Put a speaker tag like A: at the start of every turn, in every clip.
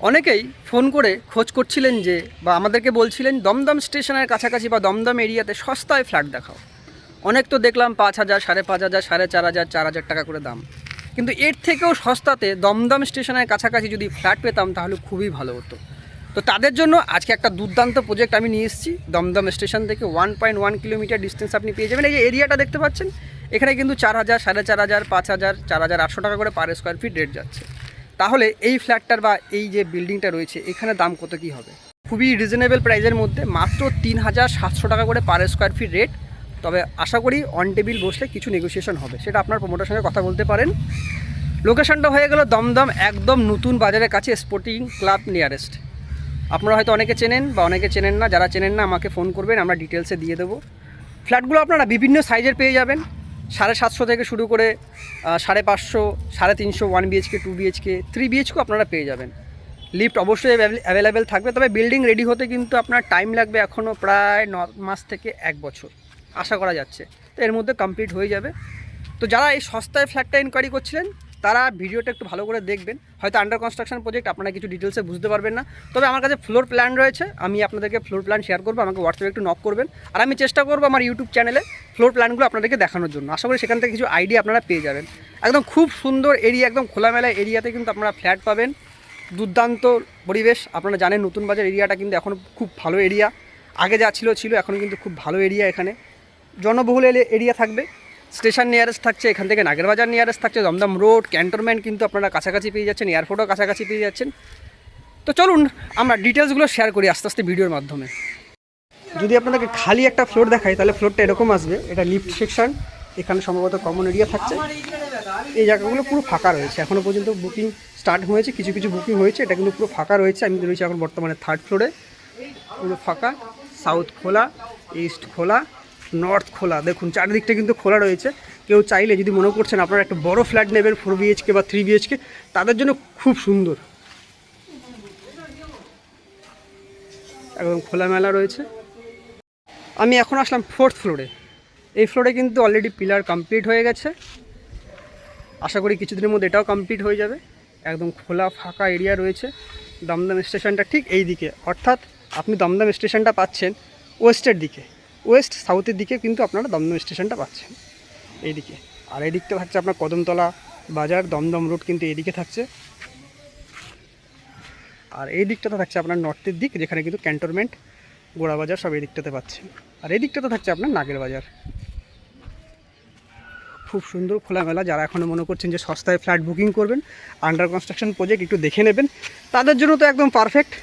A: অনেকেই ফোন করে খোঁজ করছিলেন যে বা আমাদেরকে বলছিলেন দমদম স্টেশনের কাছাকাছি বা দমদম এরিয়াতে সস্তায় ফ্ল্যাট দেখাও। অনেক তো দেখলাম 5,000, 5,500, 4,500, 4,000 টাকা করে দাম, কিন্তু এর থেকেও সস্তাতে দমদম স্টেশনের কাছাকাছি যদি ফ্ল্যাট পেতাম তাহলে খুবই ভালো হতো। তো তাদের জন্য আজকে একটা দুর্দান্ত প্রজেক্ট আমি নিয়ে এসেছি। দমদম স্টেশন থেকে 1.1 কিলোমিটার ডিস্টেন্স আপনি পেয়ে যাবেন। এই যে এরিয়াটা দেখতে পাচ্ছেন, এখানে কিন্তু 4,000, 4,500, 5,000, 4,800 টাকা করে পার স্কোয়ার ফিট রেট যাচ্ছে। তাহলে এই ফ্ল্যাটটার বা এই যে বিল্ডিংটা রয়েছে এখানে দাম কত কী হবে? খুবই রিজনেবল প্রাইসের মধ্যে মাত্র 3,700 টাকা করে পার স্কোয়ার ফিট রেট। তবে আশা করি অন টেবিল বসলে কিছু নেগোসিয়েশন হবে, সেটা আপনার প্রমোটার সঙ্গে কথা বলতে পারেন। লোকেশনটা হয়ে গেল দমদম একদম নতুন বাজারের কাছে, স্পোর্টিং ক্লাব নিয়ারেস্ট। আপনারা হয়তো অনেকে চেনেন বা অনেকে চেনেন না, যারা চেনেন না আমাকে ফোন করবেন, আমরা ডিটেলসে দিয়ে দেবো। ফ্ল্যাটগুলো আপনারা বিভিন্ন সাইজের পেয়ে যাবেন, 750 থেকে শুরু করে 550, 350, 1 বিএইচকে, 2 বিএইচকে, 3 বিএইচকেও আপনারা পেয়ে যাবেন। লিফট অবশ্যই অ্যাভেলেবেল থাকবে, তবে বিল্ডিং রেডি হতে কিন্তু আপনার টাইম লাগবে এখনও প্রায় 9 মাস থেকে 1 বছর আশা করা যাচ্ছে। তো এর মধ্যে কমপ্লিট হয়ে যাবে। তো যারা এই সস্তায় ফ্ল্যাটটা ইনকোয়ারি করছিলেন তারা ভিডিওটা একটু ভালো করে দেখবেন। হয়তো আন্ডার কনস্ট্রাকশন প্রজেক্ট, আপনারা কিছু ডিটেলসে বুঝতে পারবেন না, তবে আমার কাছে ফ্লোর প্ল্যান রয়েছে, আমি আপনাদেরকে ফ্লোর প্ল্যান শেয়ার করবো। আমাকে হোয়াটসঅ্যাপে একটু নক করবেন, আর আমি চেষ্টা করবো আমার ইউটিউব চ্যানেলে ফ্লোর প্ল্যানগুলো আপনাদেরকে দেখানোর জন্য। আশা করি সেখান থেকে কিছু আইডিয়া আপনারা পেয়ে যাবেন। একদম খুব সুন্দর এরিয়া, একদম খোলামেলা এরিয়াতে কিন্তু আপনারা ফ্ল্যাট পাবেন। দুর্দান্ত পরিবেশ। আপনারা জানেন নতুন বাজার এরিয়াটা কিন্তু এখন খুব ভালো এরিয়া, আগে যা ছিল এখন কিন্তু খুব ভালো এরিয়া। এখানে জনবহুল এরিয়া থাকবে, স্টেশন নিয়ারেস্ট থাকছে, এখান থেকে নাগেরবাজার নিয়ারেস্ট থাকছে, দমদম রোড, ক্যান্টনমেন্ট কিন্তু আপনারা কাছাকাছি পেয়ে যাচ্ছেন, এয়ারপোর্টও কাছাকাছি পেয়ে যাচ্ছেন। তো চলুন আমরা ডিটেলসগুলো শেয়ার করি আস্তে আস্তে ভিডিওর মাধ্যমে। যদি আপনাদেরকে খালি একটা ফ্লোর দেখাই তাহলে ফ্লোরটা এরকম আসবে। এটা লিফট সেকশন, এখানে সম্ভবত কমন এরিয়া থাকছে। এই জায়গাগুলো পুরো ফাঁকা রয়েছে, এখনও পর্যন্ত বুকিং স্টার্ট হয়েছে, কিছু কিছু বুকিং হয়েছে, এটা কিন্তু পুরো ফাঁকা রয়েছে। আমি রয়েছি এখন বর্তমানে 3rd ফ্লোরে, পুরো ফাঁকা। সাউথ খোলা, ইস্ট খোলা, নর্থ খোলা, দেখুন চারিদিকটা কিন্তু খোলা রয়েছে। কেউ চাইলে যদি মনে করছেন আপনারা একটা বড় ফ্ল্যাট নেবেন 4 বিএইচকে বা 3 বিএইচকে, তাদের জন্য খুব সুন্দর, একদম খোলামেলা রয়েছে। আমি এখন আসলাম 4th ফ্লোরে। এই ফ্লোরে কিন্তু অলরেডি পিলার কমপ্লিট হয়ে গেছে, আশা করি কিছুদিনের মধ্যে এটাও কমপ্লিট হয়ে যাবে। একদম খোলা ফাঁকা এরিয়া রয়েছে। দমদম স্টেশনটা ঠিক এই দিকে, অর্থাৎ আপনি দমদম স্টেশনটা পাচ্ছেন ওয়েস্টের দিকে, ওয়েস্ট সাউথের দিকে কিন্তু আপনারা দমদম স্টেশনটা পাচ্ছেন এই দিকে। আর এই দিকটা থাকছে আপনার কদমতলা বাজার, দমদম রোড কিন্তু এইদিকে থাকছে। আর এই দিকটাতে থাকছে আপনার নর্থের দিক, যেখানে কিন্তু ক্যান্টনমেন্ট, গোড়াবাজার সব এই দিকটাতে পাচ্ছেন। আর এই দিকটাতে থাকছে আপনার নাগের বাজার। খুব সুন্দর খোলামেলা। যারা এখনও মনে করছেন যে সস্তায় ফ্ল্যাট বুকিং করবেন, আন্ডার কনস্ট্রাকশন প্রজেক্ট একটু দেখে নেবেন, তাদের জন্য তো একদম পারফেক্ট।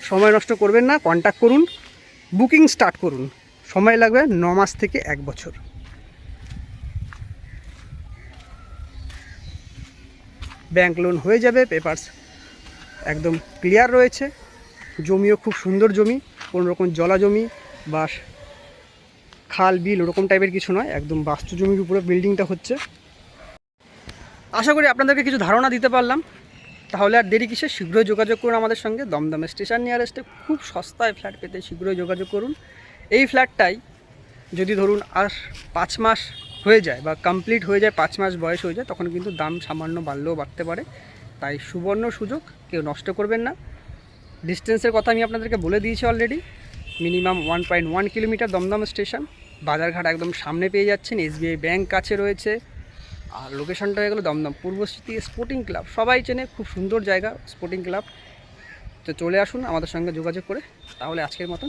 A: সময় নষ্ট করবেন না, কন্ট্যাক্ট করুন, বুকিং স্টার্ট করুন। সময় লাগবে 9 মাস থেকে 1 বছর। ব্যাংক লোন হয়ে যাবে, পেপারস একদম ক্লিয়ার রয়েছে। জমিও খুব সুন্দর জমি, কোনো রকম জলা জমি বা খাল বিল ওরকম টাইপের কিছু নয়, একদম বাস্তু জমির উপরে বিল্ডিংটা হচ্ছে। আশা করি আপনাদেরকে কিছু ধারণা দিতে পারলাম। তাহলে আর দেরি কিসে, শীঘ্রই যোগাযোগ করুন আমাদের সঙ্গে। দমদম স্টেশন নিয়ারেস্টে খুব সস্তায় ফ্ল্যাট পেতে শীঘ্রই যোগাযোগ করুন। এই ফ্ল্যাটটাই যদি ধরুন আর 5 মাস হয়ে যায় বা কমপ্লিট হয়ে যায়, 5 মাস বয়স হয়ে যায়, তখন কিন্তু দাম সামান্য বাড়লেও বাড়তে পারে। তাই সুবর্ণ সুযোগ, কেউ নষ্ট করবেন না। ডিস্টেন্সের কথা আমি আপনাদেরকে বলে দিয়েছি already, minimum 1.1 kilometre Dum Dum. বাজারঘাট একদম সামনে পেয়ে যাচ্ছেন, এসবিআই ব্যাংক কাছে রয়েছে। আর লোকেশনটা হয়ে গেলো দমদম পূর্বস্মৃতি স্পোর্টিং ক্লাব, সবাই চেনে, খুব সুন্দর জায়গা স্পোর্টিং ক্লাব। তো চলে আসুন আমাদের সঙ্গে যোগাযোগ করে। তাহলে আজকের মতন